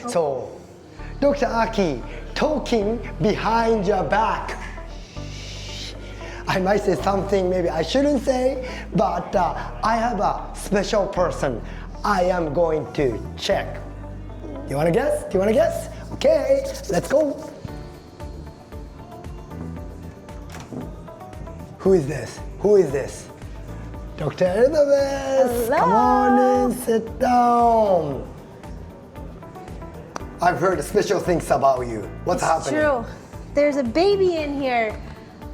So, Dr. Aki, talking behind your back. I might say something maybe I shouldn't say, but I have a special person I am going to check. You wanna guess? Do you wanna guess? Okay, let's go. Who is this? Who is this? Dr. Elizabeth, Hello. come on in, sit down. I've heard special things about you. What's happening? True. There's a baby in here.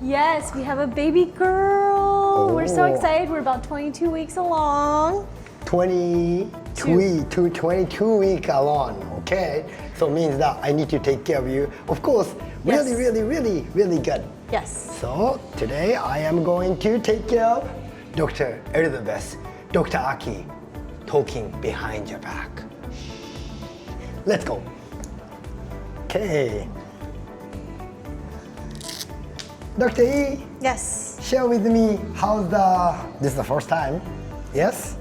Yes, we have a baby girl. We're so excited. We're about 22 weeks along. 22 week along, okay? So means that I need to take care of you. Of course, Yes. really good. Yes. So today I am going to take care of Dr. Elizabeth, Dr. Aki, talking behind your back. Let's go. Okay. Dr. E, Yes. share with me how's this is the first time, yes?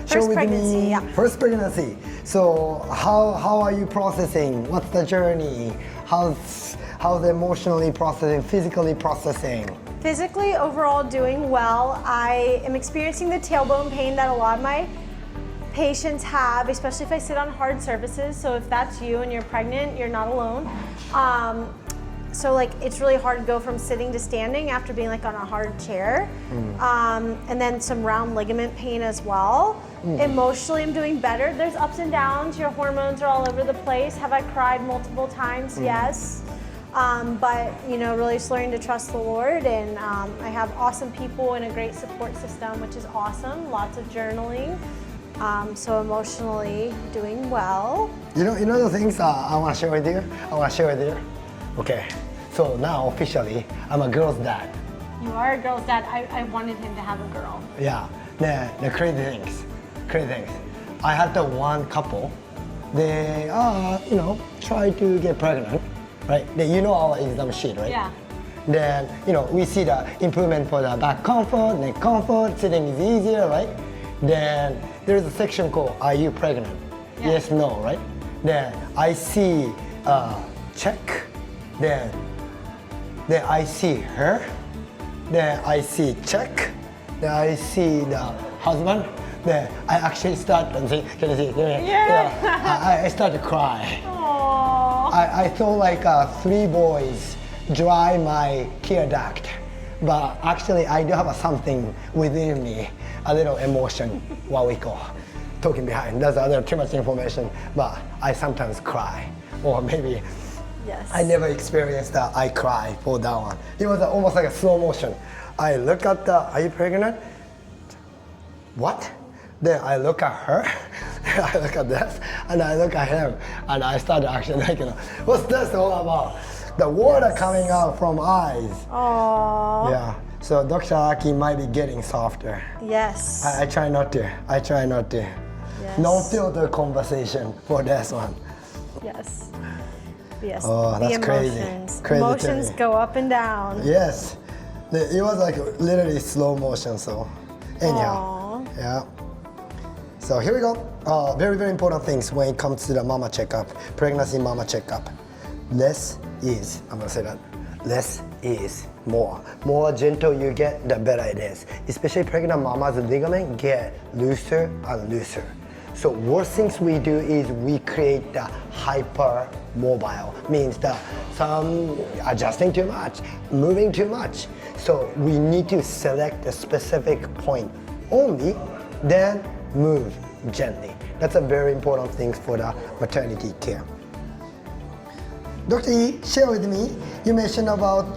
Share First with pregnancy, me, yeah. First pregnancy. So how are you processing? What's the journey? How's emotionally processing, physically processing? Physically, overall, doing well. I am experiencing the tailbone pain that a lot of my patients have, especially if I sit on hard surfaces. So if that's you and you're pregnant, you're not alone. So like it's really hard to go from sitting to standing after being like on a hard chair. And then some round ligament pain as well. Emotionally, I'm doing better. There's ups and downs. Your hormones are all over the place. Have I cried multiple times? Yes. But you know, really just learning to trust the Lord, and I have awesome people and a great support system, which is awesome. Lots of journaling. So emotionally doing well. You know the things I want to share with you? Okay, so now officially, I'm a girl's dad. You are a girl's dad. I wanted him to have a girl. Yeah, the crazy things. I had the one couple, they try to get pregnant, right? Our exam sheet, right? Yeah. Then, we see the improvement for the back comfort, neck comfort, sitting is easier, right? Then there's a section called, are you pregnant? Yeah. Yes, no, right? Then I see check, then I see her, then I see check, then I see the husband, then I actually start and say, can you see? Yeah. I start to cry. Aww. I feel like 3 boys dry my tear duct, but actually I do have something within me, a little emotion, what we call talking behind. That's a little too much information, but I sometimes cry, or maybe Yes. I never experienced that I cry for that one. It was almost like a slow motion. I look at are you pregnant? What? Then I look at her, I look at this, and I look at him, and I start actually like, what's this all about? The water coming out from eyes. Aww. Yeah, so Dr. Aki might be getting softer. Yes. I try not to. Yes. No filter conversation for this one. Yes. Yes. Oh, that's crazy. Emotions. Crazy to Emotions me. go up and down. Yes, it was like literally slow motion, so anyhow. Aww. Yeah. So here we go. Very important things when it comes to the mama checkup, pregnancy mama checkup. Less is, I'm gonna say that, less is more. More gentle you get, the better it is. Especially pregnant mamas, the ligament get looser and looser. So worst things we do is we create the hypermobile, means that some adjusting too much, moving too much. So we need to select a specific point only, then move gently. That's a very important thing for the maternity care. Dr. E, share with me, you mentioned about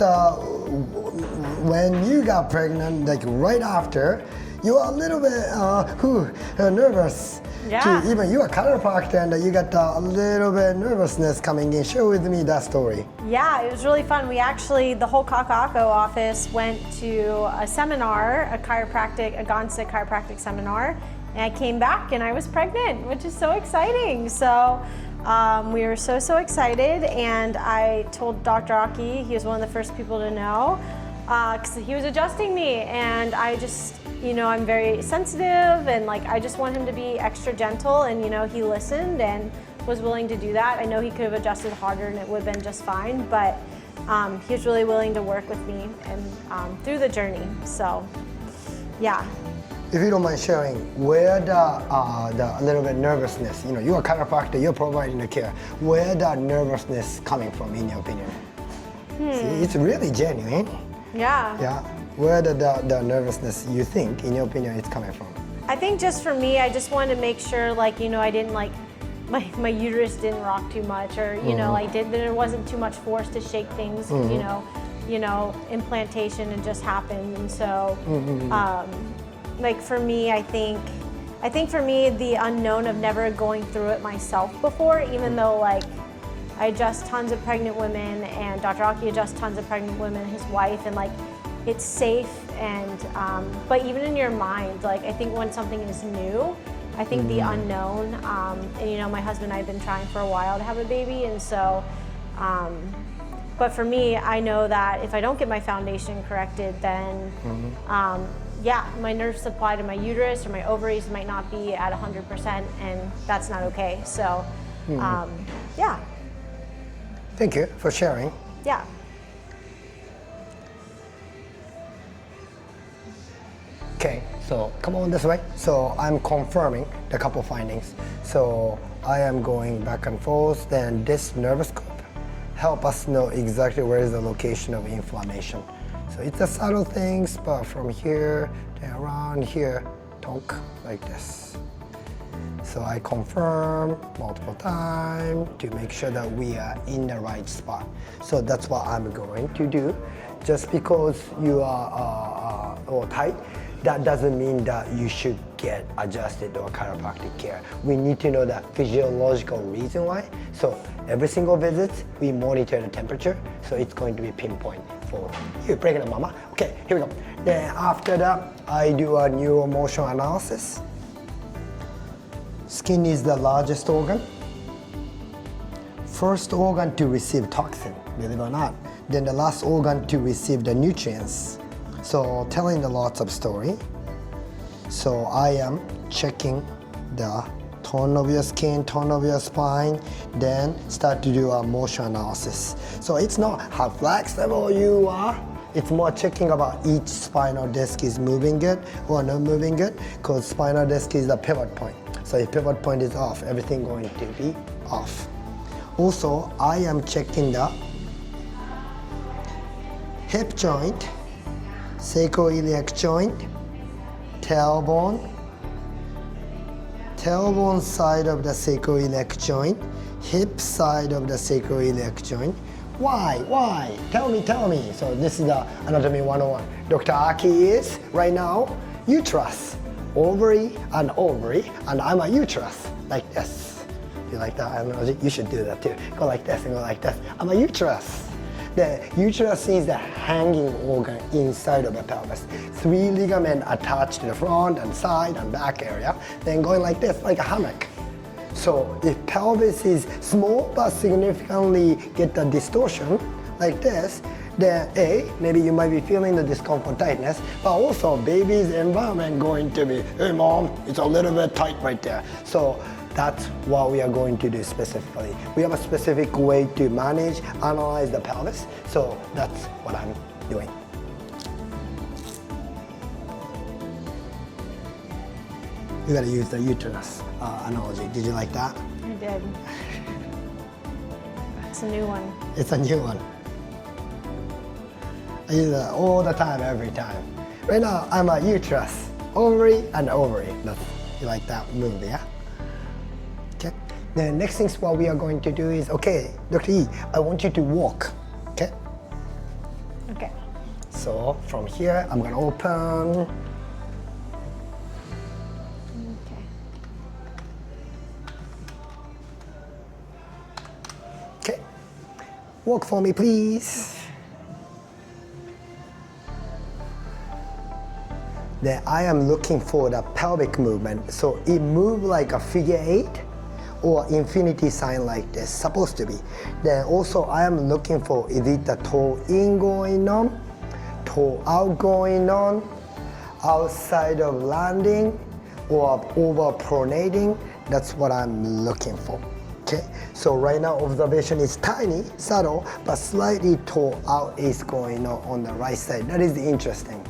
when you got pregnant, like right after, you were a little bit nervous. Yeah. Even you are chiropractor and you got a little bit nervousness coming in. Share with me that story. Yeah, it was really fun. We actually, the whole Kakako office went to a seminar, a Gonsta chiropractic seminar, and I came back and I was pregnant, which is so exciting. So we were so excited, and I told Dr. Aki, he was one of the first people to know, because he was adjusting me, and I just, I'm very sensitive, and like I just want him to be extra gentle, and he listened, and was willing to do that. I know he could have adjusted harder and it would have been just fine, but he was really willing to work with me and through the journey. So, yeah. If you don't mind sharing, where the little bit nervousness, you're a chiropractor, you're providing the care, where the nervousness coming from, in your opinion? See, it's really genuine. Yeah. Yeah. Where the nervousness, you think, in your opinion, it's coming from? I think just for me, I just wanted to make sure, I didn't my uterus didn't rock too much, or there wasn't too much force to shake things. Implantation had just happened, and so for me, I think for me the unknown of never going through it myself before, even though I adjust tons of pregnant women, and Dr. Aki adjusts tons of pregnant women, his wife, and it's safe, and but even in your mind, I think when something is new, I think the unknown, and my husband and I have been trying for a while to have a baby, and so but for me, I know that if I don't get my foundation corrected, then my nerve supply to my uterus or my ovaries might not be at 100%, and that's not okay. So yeah. Thank you for sharing. Yeah. Okay, so come on this way. So I'm confirming the couple findings. So I am going back and forth, then this nervous scope help us know exactly where is the location of inflammation. So it's the subtle things, but from here to around here, tonk, like this. So I confirm multiple times to make sure that we are in the right spot. So that's what I'm going to do. Just because you are all tight, that doesn't mean that you should get adjusted or chiropractic care. We need to know the physiological reason why. So every single visit, we monitor the temperature, so it's going to be pinpoint for you, pregnant mama. Okay, here we go. Then after that, I do a neuromotion analysis. Skin is the largest organ. First organ to receive toxin, believe it or not. Then the last organ to receive the nutrients. So telling the lots of story. So I am checking the tone of your skin, tone of your spine, then start to do a motion analysis. So it's not how flexible you are, it's more checking about each spinal disc is moving good or not moving good, because spinal disc is the pivot point. So if pivot point is off, everything going to be off. Also, I am checking the hip joint, sacroiliac joint, tailbone side of the sacroiliac joint, hip side of the sacroiliac joint. Why? Tell me. So this is the Anatomy 101. Dr. Aki is, right now, uterus. Ovary, and I'm a uterus, like this. You like that analogy? You should do that too. Go like this and go like this. I'm a uterus. The uterus is the hanging organ inside of the pelvis. 3 ligaments attached to the front and side and back area, then going like this, like a hammock. So if pelvis is small but significantly get the distortion, like this, then maybe you might be feeling the discomfort, tightness, but also baby's environment going to be, hey mom, it's a little bit tight right there. So that's what we are going to do specifically. We have a specific way to manage, analyze the pelvis, so that's what I'm doing. You gotta use the uterus analogy. Did you like that? I did. It's a new one. It's a new one. I use it all the time, every time. Right now, I'm a uterus, ovary. You like that move, yeah? Okay. The next thing what we are going to do is, okay, Dr. E, I want you to walk, okay? Okay. So from here, I'm gonna open. Okay. Walk for me, please. Then I am looking for the pelvic movement. So it moves like a figure 8 or infinity sign like this, supposed to be. Then also I am looking for, is it the toe in going on, toe out going on, outside of landing, or over pronating? That's what I'm looking for. Okay, so right now observation is tiny, subtle, but slightly tall out is going on the right side. That is interesting.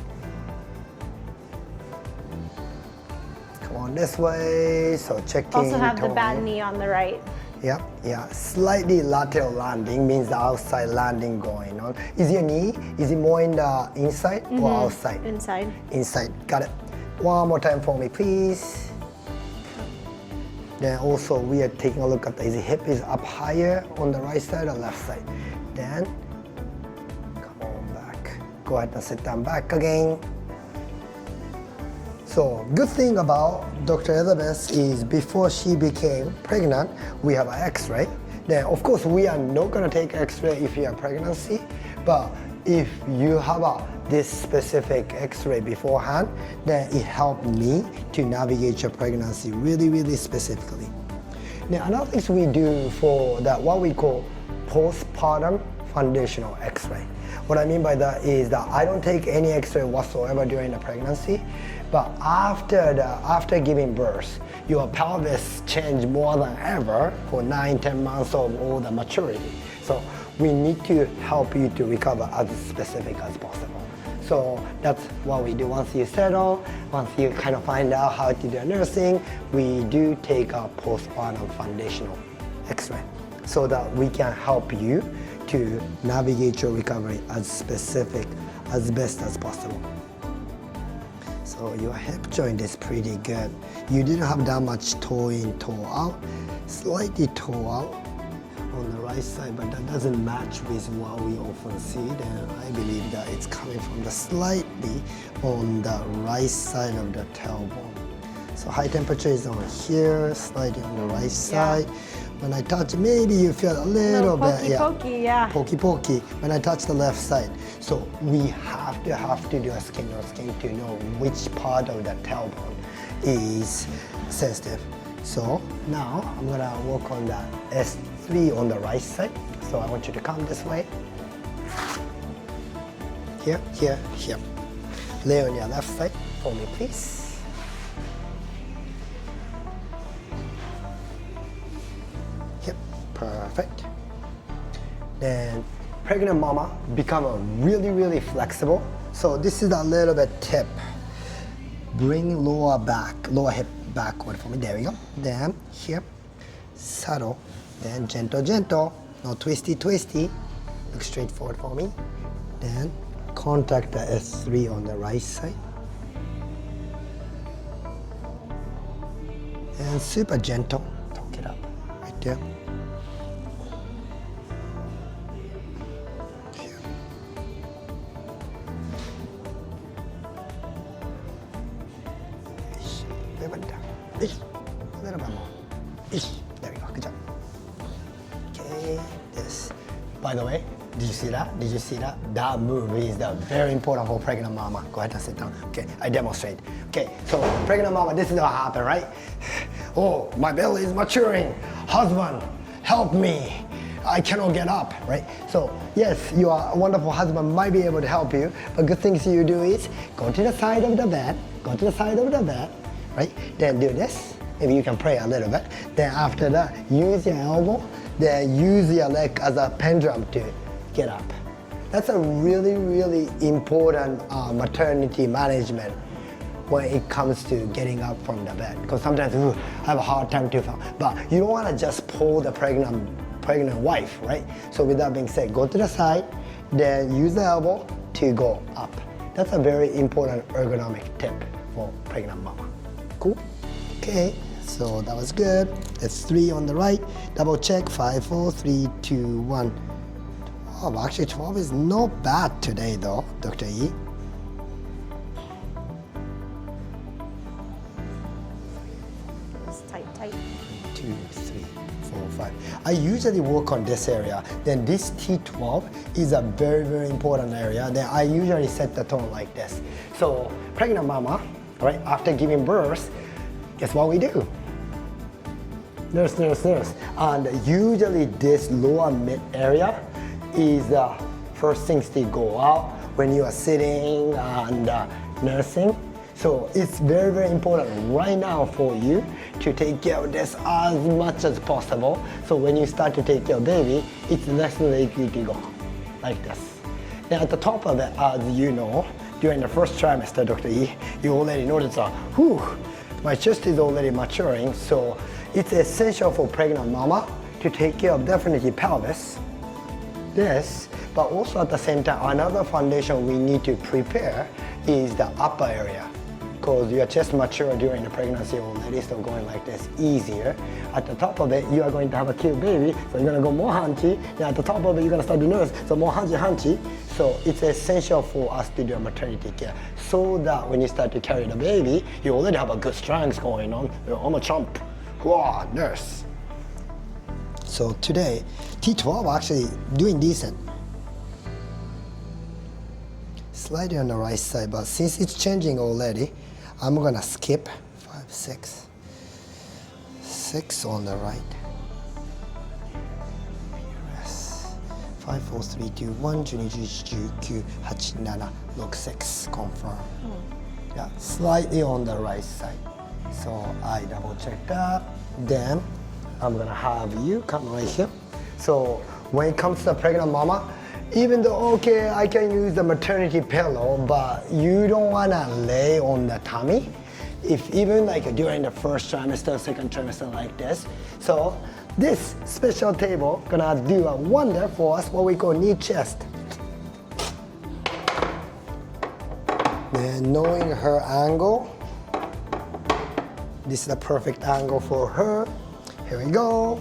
Come on this way, so checking. Also have the tone. bad knee on the right. Yep, yeah, slightly lateral landing means the outside landing going on. Is your knee, is it more in the inside or outside? Inside. Inside, got it. One more time for me, please. Then also we are taking a look at his hip is up higher on the right side or left side. Then, come on back. Go ahead and sit down back again. So, good thing about Dr. Elizabeth is before she became pregnant, we have an x-ray. Then, of course, we are not gonna take x-ray if you have pregnancy, but if you have this specific x-ray beforehand, then it helped me to navigate your pregnancy really, really specifically. Now, another thing we do for that, what we call postpartum foundational x-ray. What I mean by that is that I don't take any x-ray whatsoever during the pregnancy, but after giving birth, your pelvis change more than ever for 9-10 months of all the maturity. So we need to help you to recover as specific as possible. So that's what we do. Once you settle, once you kind of find out how to do nursing, we do take a postpartum foundational x-ray so that we can help you to navigate your recovery as specific, as best as possible. So your hip joint is pretty good. You didn't have that much toe in, toe out, slightly toe out on the right side, but that doesn't match with what we often see. Then I believe that it's coming from the slightly on the right side of the tailbone. So high temperature is on here, slightly on the right side. When I touch, maybe you feel a little bit, pokey. When I touch the left side, so we have to do a skin to skin to know which part of the tailbone is sensitive. So now I'm gonna work on the S3 on the right side. So I want you to come this way. Here, here, here. Lay on your left side for me, please. Yep, perfect. Then pregnant mama become a really flexible. So this is a little bit tip. Bring lower hip backward for me. There we go. Then here, subtle. Then gentle. No twisty. Look straight forward for me. Then contact the S3 on the right side. And super gentle. Talk it up. Right there. Here. A little bit down. A little bit more. There we go. Good job. Okay, this. By the way, did you see that? That move is very important for pregnant mama. Go ahead and sit down. Okay, I demonstrate. Okay, so pregnant mama, this is what happened, right? Oh, my belly is maturing. Husband, help me. I cannot get up, right? So yes, your wonderful husband might be able to help you, but good things you do is go to the side of the bed, right? Then do this. Maybe you can pray a little bit. Then after that, use your elbow, then use your leg as a pendulum to get up. That's a really important maternity management when it comes to getting up from the bed. Because sometimes I have a hard time to, but you don't want to just pull the pregnant wife, right? So with that being said, go to the side, then use the elbow to go up. That's a very important ergonomic tip for pregnant mama. Cool? Okay, so that was good. It's 3 on the right. Double check, 5, 4, 3, 2, 1. 12, actually 12 is not bad today though, Dr. E. It's tight. 2, 3, 4, 5. I usually work on this area. Then this T12 is a very important area. Then I usually set the tone like this. So pregnant mama, right, after giving birth, guess what we do? Nurse. And usually this lower mid area is the first things to go out when you are sitting and nursing. So it's very, very important right now for you to take care of this as much as possible. So when you start to take care of baby, it's less likely to go like this. And at the top of it, as you know, during the first trimester, Dr. E, you already noticed that, my chest is already maturing. So it's essential for pregnant mama to take care of definitely pelvis, this, but also at the same time, another foundation we need to prepare is the upper area. Because your chest mature during the pregnancy already, so going like this easier. At the top of it, you are going to have a cute baby, so you're gonna go more hunchy. And at the top of it, you're gonna start to nurse, so more hunchy. So it's essential for us to do a maternity care, so that when you start to carry the baby, you already have a good strength going on. I'm a chump, nurse. So today, T12 actually doing decent. Slightly on the right side, but since it's changing already, I'm gonna skip 5, 6. 6 on the right. PRS 5, 4, 3, 2, 1, 12, 19, 8, 7, 6, confirm. Yeah, slightly on the right side. So I double check that. Then I'm gonna have you come right here. So when it comes to the pregnant mama, even though, okay, I can use the maternity pillow, but you don't wanna lay on the tummy. If even like during the first trimester, second trimester like this. So this special table gonna do a wonder for us, what we call knee chest. Then knowing her angle, this is the perfect angle for her. Here we go.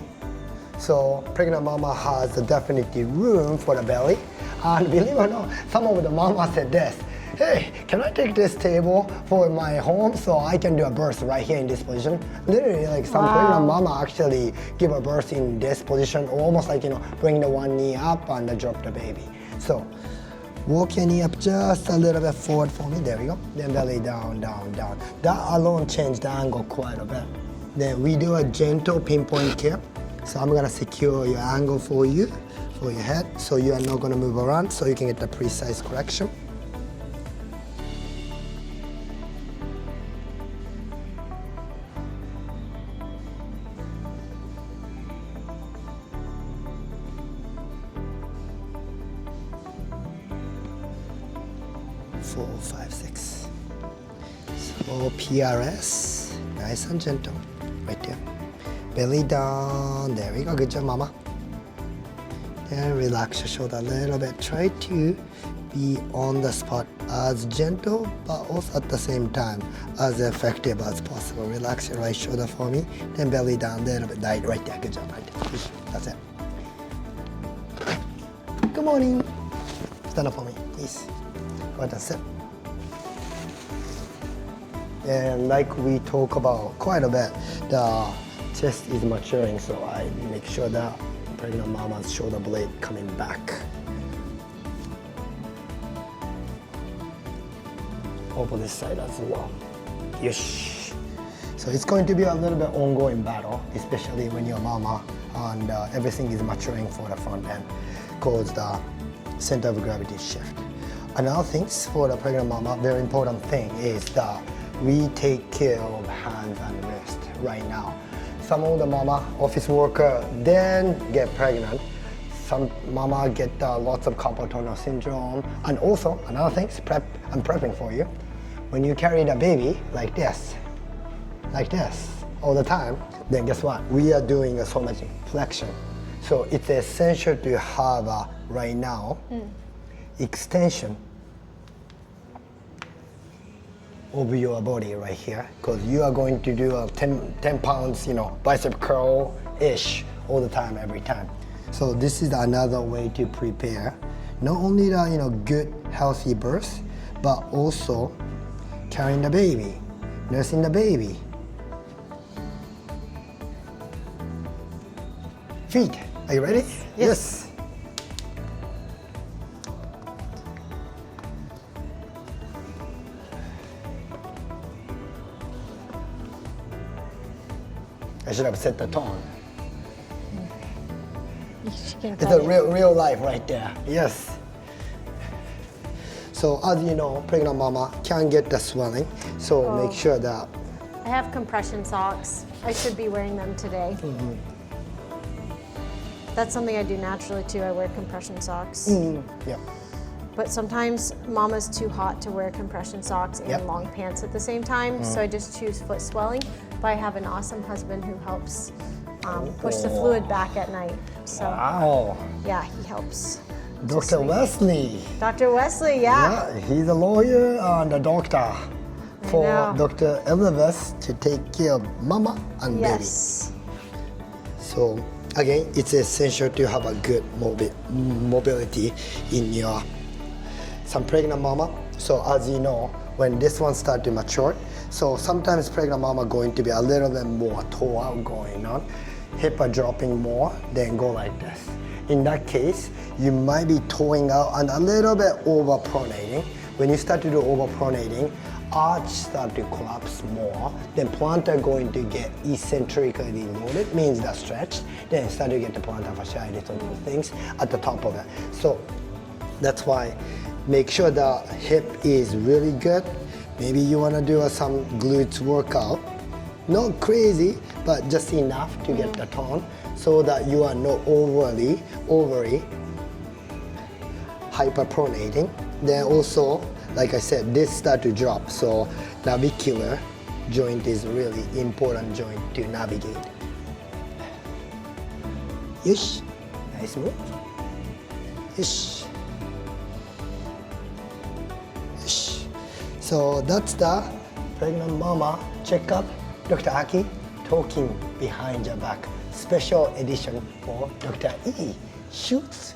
So pregnant mama has definitely room for the belly. And believe it or not, some of the mama said this, hey, can I take this table for my home so I can do a birth right here in this position? Literally, like some pregnant mama actually give a birth in this position, almost like, bring the one knee up and drop the baby. So walk your knee up just a little bit forward for me. There we go. Then belly down, down, down. That alone changed the angle quite a bit. Then we do a gentle pinpoint care. So I'm gonna secure your angle for you, for your head, so you are not gonna move around, so you can get the precise correction. Four, 5, 6. So PRS, nice and gentle, right there. Belly down, there we go, good job mama. Then relax your shoulder a little bit. Try to be on the spot as gentle, but also at the same time as effective as possible. Relax your right shoulder for me, then belly down a little bit, right there, good job, right there. That's it. Good morning. Stand up for me, please. Go ahead and sit. And like we talk about quite a bit, the chest is maturing, so I make sure that pregnant mama's shoulder blade coming back. Over this side as well. Yes. So it's going to be a little bit ongoing battle, especially when you're mama and everything is maturing for the front end, because the center of gravity shift. Another thing for the pregnant mama, very important thing is that we take care of hands and wrist right now. Some of the mama, office worker, then get pregnant. Some mama get lots of carpal tunnel syndrome. And also, another thing, I'm prepping for you. When you carry the baby like this, all the time, then guess what? We are doing so much flexion. So it's essential to have right now, extension over your body right here, because you are going to do a 10 pounds, bicep curl-ish all the time, every time. So this is another way to prepare, not only the, good, healthy birth, but also carrying the baby, nursing the baby. Feet, are you ready? Yes. I should have set the tone. It's a real life right there. Yes. So as you know, pregnant mama can get the swelling. So make sure that I have compression socks. I should be wearing them today. That's something I do naturally too. I wear compression socks. yeah. But sometimes mama's too hot to wear compression socks and long pants at the same time. So I just choose foot swelling. But I have an awesome husband who helps push the fluid back at night. So Wow. yeah, he helps. Dr. Wesley. Dr. Wesley, yeah. Yeah, he's a lawyer and a doctor for know. Dr. Elizabeth to take care of mama and Yes. baby. So again, it's essential to have a good mobility in your some pregnant mama. So as you know, when this one start to mature, so sometimes pregnant mama going to be a little bit more toe out going on, hip are dropping more, then go like this. In that case, you might be toeing out and a little bit over pronating. When you start to do over pronating, arch start to collapse more, then plantar going to get eccentrically loaded, means that stretched, then start to get the plantar fasciitis and those things at the top of it. So that's why make sure the hip is really good. Maybe you want to do some glutes workout. Not crazy, but just enough to get the tone so that you are not overly hyperpronating. Then also, like I said, this start to drop. So navicular joint is really important joint to navigate. Ish, nice move. Ish. Ish. So that's the pregnant mama checkup. Dr. Aki talking behind your back. Special edition for Dr. E. Shoots